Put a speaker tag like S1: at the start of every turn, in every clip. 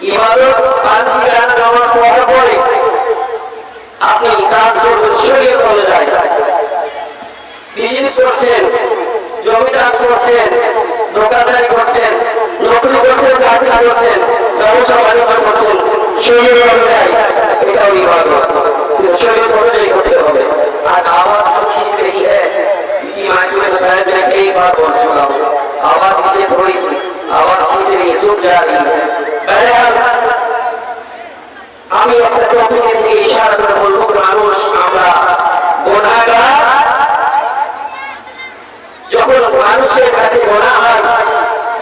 S1: ইবাদত পাঁচ গান নামাজ পড়ার পরে আপনি কাজ করবেন শরীয়ত অনুযায়ী, বিজনেস করছেন, জমি চাষ করছেন, দোকানদারি করছেন, নকরি করছেন, চাকরি করছেন, ব্যবসা বাণিজ্য করছেন, শরীয়ত অনুযায়ী, এটাও ইবাদত, শরীয়ত অনুযায়ী করতে হবে। আর আওয়াজ তো खींच रही है, इसी मायने में शायद मैं एक बार बोल चुका हूँ, आवाज मुझे थोड़ी सी आवाज खींच रही है, सूख जा रही है। बहरहाल আমি একটা টপিকের দিকে ইশারা করে বলবো, মানুষ আমরা গুনাহগার, যখন মানুষের কাছে গুনাহ হয়,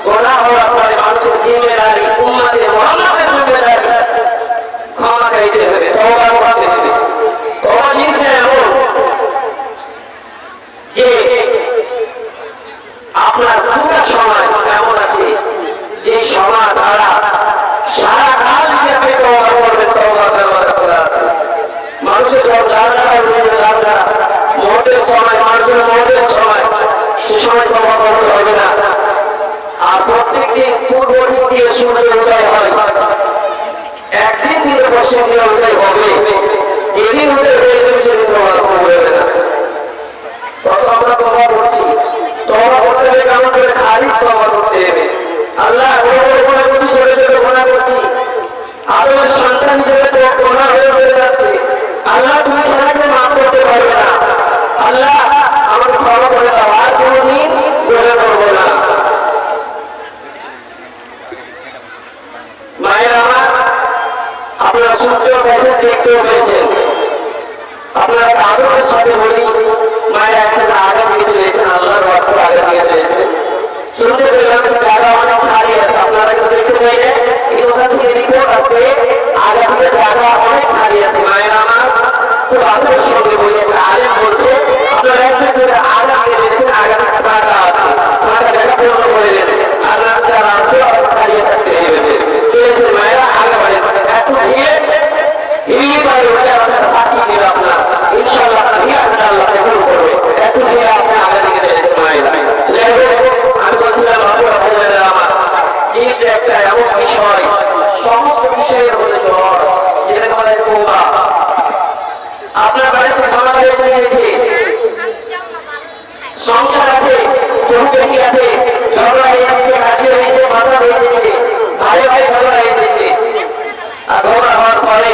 S1: গুনাহ হওয়ার পরে মানুষের জিম্মেদারি, উম্মতে মুহাম্মাদের জিম্মেদারি ক্ষমা চাইতে হবে, তওবা করতে হবে। তওবা জিনিসটা এমন যে আপনার পুরো সময় এমন আছে যে সময় দ্বারা সারা কাল হিসাবে তওবা করবেন, তওবা করা আছে। মানুষের মহতের সময়, মানুষের মহতের সময়, সে সময় তওবা করতে হবে না। আর প্রত্যেক দিন পূর্ব দিক দিয়ে সূর্য উদয় হয়, একদিন থেকে পশ্চিম দিকে উদয় হবে, যেদিন উদয় হয়ে যাবে সেদিন তওবা করতে হবে না। কত আমরা তওবা করছি, তওবা করতে হবে কেমন করে? খালিস তওবা করতে হবে। আল্লাহ কিছু ছোট ছোট গুনাহ করছি, আদমের সন্তান হিসেবে তো গুনাহ হয়ে যাচ্ছে, আল্লাহ তুমি সেটাকে মাফ করতে পারবে না, আল্লাহ আমাকে ক্ষমা করে দাও, আর কোনদিন গুনাহ করবো না। মায়ের আমার, আপনারা সূর্য বছর দেখতেও পেয়েছেন, আপনারা আদরের সাথে বলি, মায়ের একটা আগে দিয়ে দিয়েছেন, আল্লাহর রাস্তা আগে দিয়ে দিয়েছেন, শুনতে পেলাম জায়গা অনেক খালি আছে, আপনারা একটু দেখতে পাইলে এই ওখান থেকে রিপোর্ট আছে, আগে থেকে জায়গা অনেক খালি আছে। মায়ের আমার খুব আদরের সঙ্গে বলি, একটা আলেম বলছে আপনারা একটু করে আগে দিয়ে দিয়েছেন, আগে একটা টাকা আছে, টাকা দেখা পূর্ণ করে দেন, আল্লাহ যারা আছে খালিয়ে থাকতে হবে। চলেছেন মায়েরা, আগে বাড়ি একটু হিরিয়ে বাড়ি হলে আপনার সাথী দিলে আপনার ইনশাআল্লাহ আল্লাহ কবুল করবে। একটু হিরে আপনি আগে দিকে দিয়েছেন মায়েরা। আমি বলছিলাম আমার জিনিসটা একটা এমন বিষয়, সমস্ত বিষয়ের মধ্যে জ্বর, যেটাকে বলা হয় তওবা। আপনার বাড়িতে খাওয়া হয়ে গেছে, সংসার আছে, জমি জমি আছে, ঝগড়া হয়ে যাচ্ছে, কাছে হয়েছে, মাথা হয়ে গেছে, ভাই ভাই ঝগড়া হয়ে গেছে, আর ঝগড়া হওয়ার পরে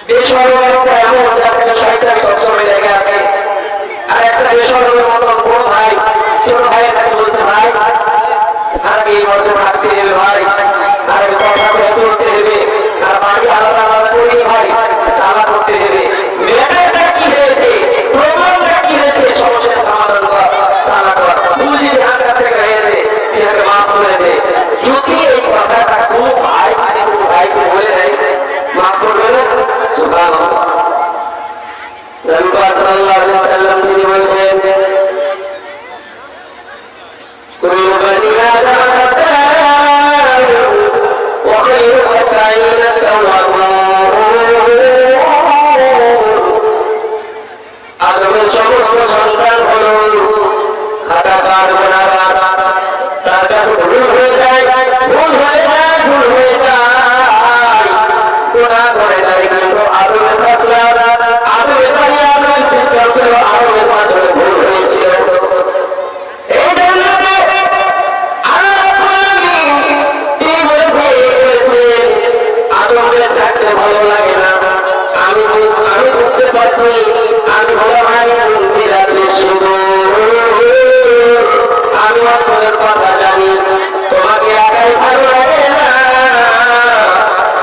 S1: বেসরকারিটা এমন যাচ্ছে, শয়তান সবসময় লেগে আছে। আর একটা বেসরকারের মতন বড় ভাই ছোট ভাইয়ের কাছে বলছে, ভাই আর এই মধ্যে থাকতে হবে ভাই, আর কথা করতে হবে, আর বাড়ি আলাদা আলাদা করি ভাই, চালা করতে হবে। মেয়েটা কি হয়েছে, প্রবলেমটা কি হয়েছে, সমস্যার সমাধান কর, চালা কর, তুমি যদি হাত কাছে গেছে এটাকে মাফ করে দে। যদি এই কথাটা কোনো ভাই কোনো ভাইকে বলে দেয়, মাফ করবে না? সুবহানাল্লাহ। নবী সাল্লাল্লাহু আলাইহি ওয়াসাল্লাম তিনি বলেছেন, কুল্লু বনি আদম খাতা'আন ওয়া খায়রু খাতা'ইনা তাওয়াবুন। আদমের সমস্ত সন্তান হলো খাতাকার, গুনাহগার, তার কাছে ভুল হয়ে যায়, ভুল হয়ে যায়, ভুল হয়ে যায়, গুনাহ করে যায়, কিন্তু আদমের ফাসলা, আদমের বাড়ি, আদমের সিস্টেম ছিল, আদমের ফাসলে ভুল হয়েছিল। এই জন্য আদমের থাকতে ভালো লাগে না। আমি বুঝতে পারছি, আমি ভালো ভাই, আমি আপনাদের কথা জানি, তোমাকে একাই ভালো লাগে না,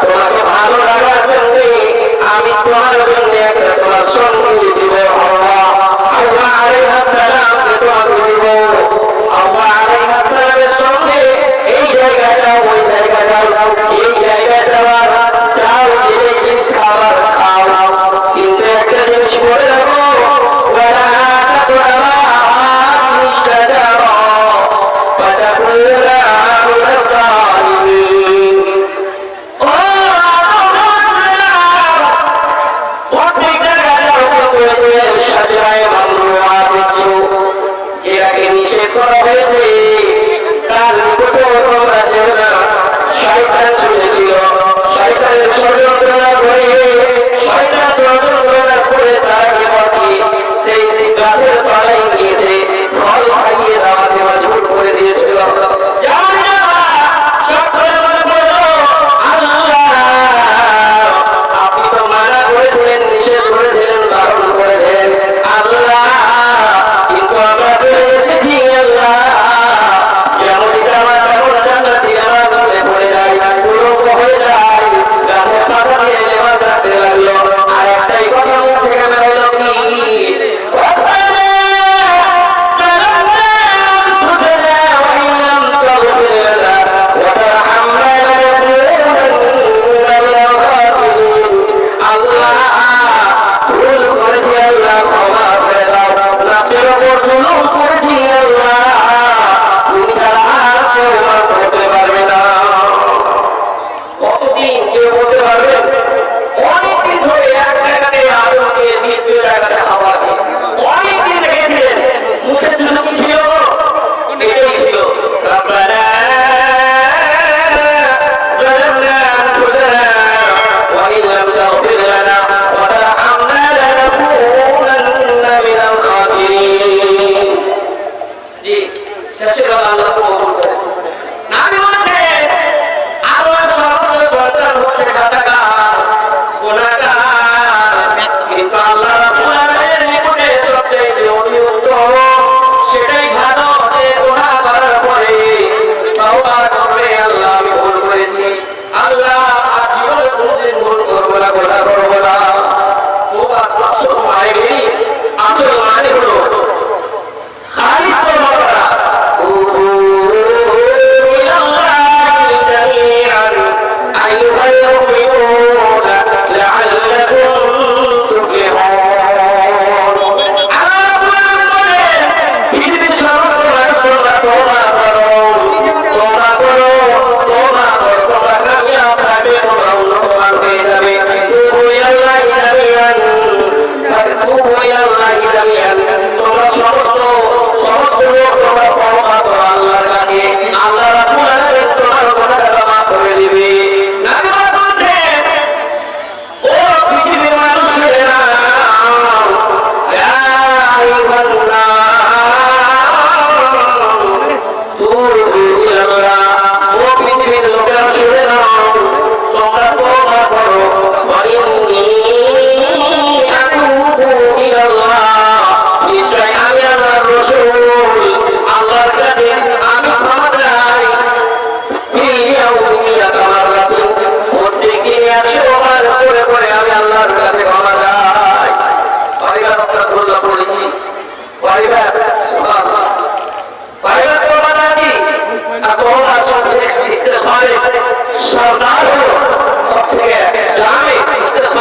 S1: তোমাকে ভালো লাগার জন্য আমি তোমার জন্য একটা তোমার সঙ্গী দিব, আল্লাহ আলাইহিস সালামকে তোমাকে দিব। আল্লাহ আলাইহিস সালামের সঙ্গে এই জায়গাটা, ওই জায়গাটা, এই জায়গায় যাওয়ার চাও, যে জিনিস খাবার খাও, কিন্তু একটা জিনিস করে রাখো, জিনিসটা যাও,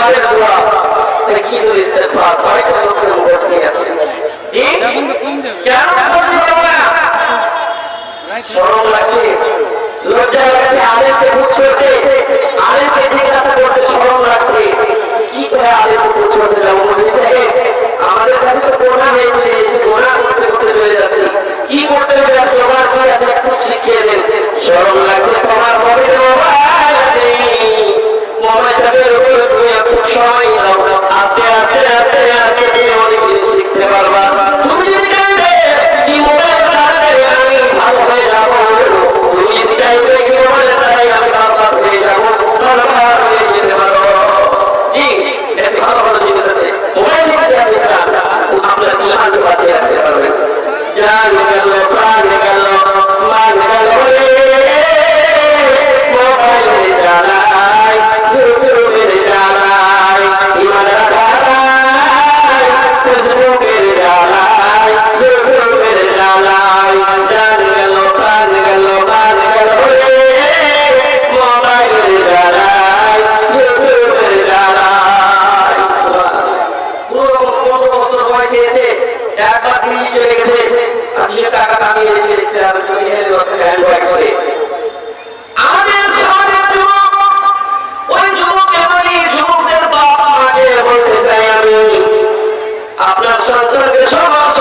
S1: ইস্তেগফারের দোয়া সাইয়্যিদুল ইস্তেগফার কয়টা লোকের মুখস্থ আছে জি কেন করতে পারবো না শরম লাগছে লজ্জা লাগছে আলেমকে বুঝতে আলেমকে জিজ্ঞাসা করতে শরম লাগছে কি করে আলেমকে বুঝতে যাবো বলেছে আমাদের কাছে তো কোরআন নেই চলে এসে কোরআন করতে করতে চলে যাচ্ছে কি করতে হবে তোমার কি আছে একটু শিখিয়ে দেন শরম লাগছে তোমার বড় মোবাইল আছে মোবাইলের উপর তুমি একটু সময় দাও আস্তে আস্তে আস্তে আস্তে তুমি অনেক কিছু শিখতে পারবা তুমি যদি চাইবে কি মোবাইল চালাতে আমি ভালো হয়ে যাবো তুমি যদি চাইবে কি মোবাইল চালাই আমি ভালো হয়ে যাবো ভালো হয়ে যেতে পারবো জি এটা ভালো ভালো জিনিস আছে মোবাইল নিতে আপনি চান আপনার ইমান বাঁচিয়ে রাখতে পারবেন জান গেল প্রাণ গেল মান গেল মোবাইলে জ্বালাই ইউটিউবের জ্বালাই ইমানের জ্বালাই ফেসবুকের জ্বালাই ইউটিউবের জ্বালাই জান গেল প্রাণ গেল মান গেল মোবাইলের জ্বালাই ইউটিউবের জ্বালাই কত বছর বয়স হয়েছে একবার দিল্লি চলে গেছে আমি টাকা কামিয়ে রেখেছি আর তুমি হ্যান্ড করে আমাদের সমাজের যুবক ওই যুবক এমনই যুবকদের বাপ মাকে বলতে চাই আমি আপনার সন্তানকে সমাজ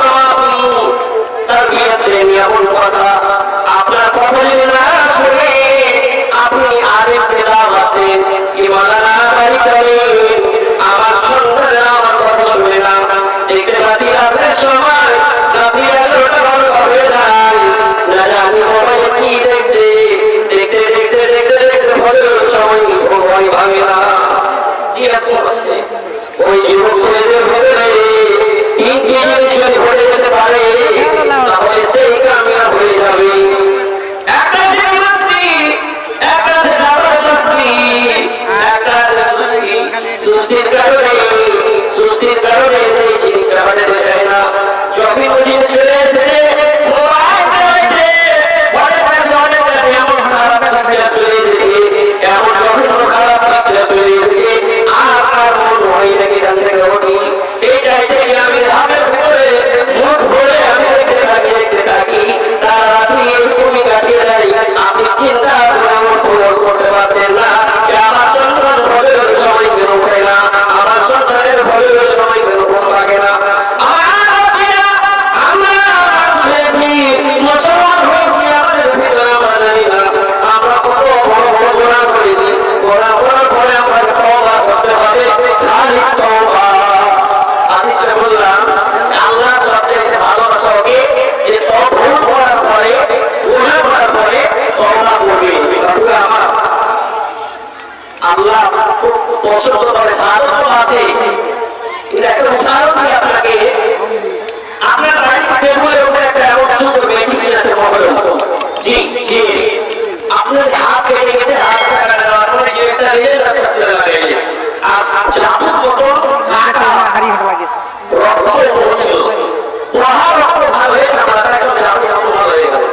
S1: তার বিয়েতে এমন কথা আপনার কথা যদি না শুনে আপনি আরেককে দাওয়াতেন ইমানানা বাড়ি করেন আমার সন্তানের আমার কথা শুনে না দেখতে পাচ্ছি আপনার সময় রাতে 11টা হবে না জানি মোবাইল কি দেখছে দেখতে দেখতে দেখতে দেখতে ফলে সময় ভয় ভাঙে না কি এরকম হচ্ছে ওই যুবক ছেলেদের ভেতরে তিনটি জিনিস যদি হয়ে যেতে পারে তাহলে সেই কামিয়াব হয়ে যাবে একটা জীবনাস্তি একটা জাবরদস্তি একটা সুস্থির কারণে সেই জিনিসটা বাড়াতে চায় না যখন ওই জিনিস চলে এসে মোবাইল চালাইছে অনেক এমন খারাপ বাচ্চা চলে এসেছে এমন যখন খারাপ বাচ্চা চলে এসেছে আর মন হয় নাকি এখান থেকে ওঠি সে চাইছে যে আমি ধাপের উপরে মুখ ভরে আমি দেখতে থাকি সারা রাত্রি এরকমই কাটিয়ে দেয় আপনি চিন্তা করতে পারছেন না যে আমার সন্তান ভবের সময় কেন ওঠে না আমার সন্তানের ভবের সময় কেন ঘুম লাগে না আল্লাহ খুব পছন্দ করে ভালো আছে এটা একটা উদাহরণ দিয়ে আপনাকে আপনার বাড়ি টেবিলের উপরে একটা এমন সুন্দর মেডিসিন আছে মোবাইল জি জি আপনার হাত কেটে গেছে হাত কাটা দেওয়ার পরে যে একটা রেল আছে লাগে আর জাদুর মতো কাটা হারিয়ে গেছে রক্ত পড়ছিল ওহার রক্ত ভালো হয়ে গেল আমরা একটা জাদু ভালো হয়ে গেল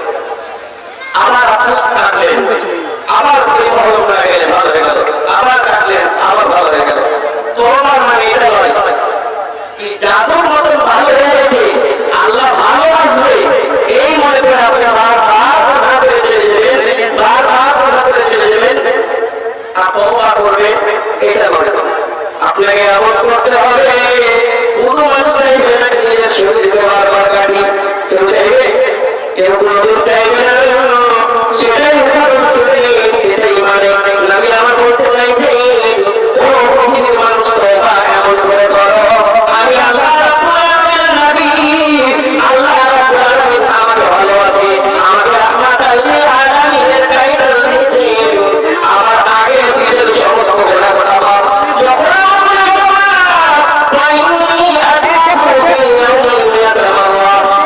S1: আবার আপনি কাটলেন আবার ভালো হয়ে গেল ভালো হয়ে গেল আবার কাটলেন আবার ভালো হয়ে গেল তোমার মানে এটা নয় কি জাদুর মতো ভালো হয়ে গেছে আল্লাহ ভালোবাসবে এই মনে করে আপনি বারবার কথা করে চলে যাবেন বারবার কথা করে চলে যাবেন আর তওবা করবেন এটা নয় আপনাকে এমন করতে হবে কোনো মানুষ চাইবে না নিজের শরীরকে বারবার কাটি কেউ চাইবে কেউ কোনোদিন চাইবে না সেটাই সেটাই মানে নবী আমার বলতে চাইছে ও পৃথিবীর মানুষ এমন করে করো আমি আল্লাহ নবী আল্লাহ আমাকে ভালোবাসে আমাকে রহমত আলামিনের টাইটেল দিয়েছে আমার আগে নিজের সমস্ত গোনা ঘটাবার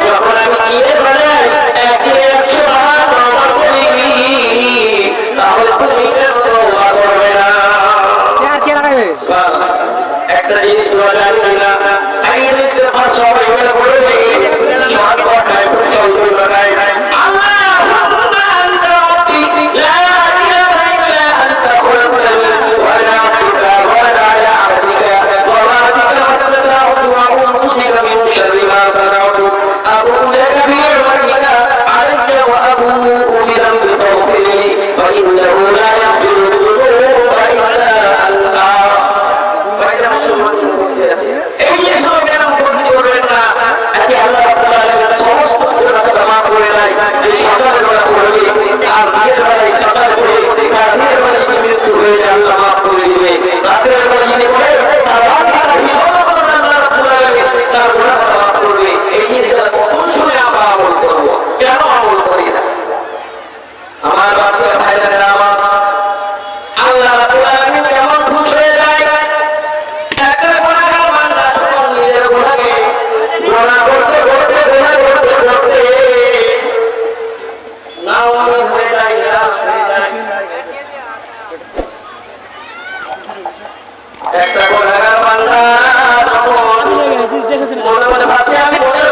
S1: যখন আমি গিয়ে বলে একে 100 তাহলে তুমি করবে না একটা জিনিস জানি না সাইয়েদের ভাষা সবাই বলবে সব কথায় সন্তোষ লাগায় আল্লাহ একটা গোলাগার বান্দা যখন মনে মনে ভাবছে আমি বসে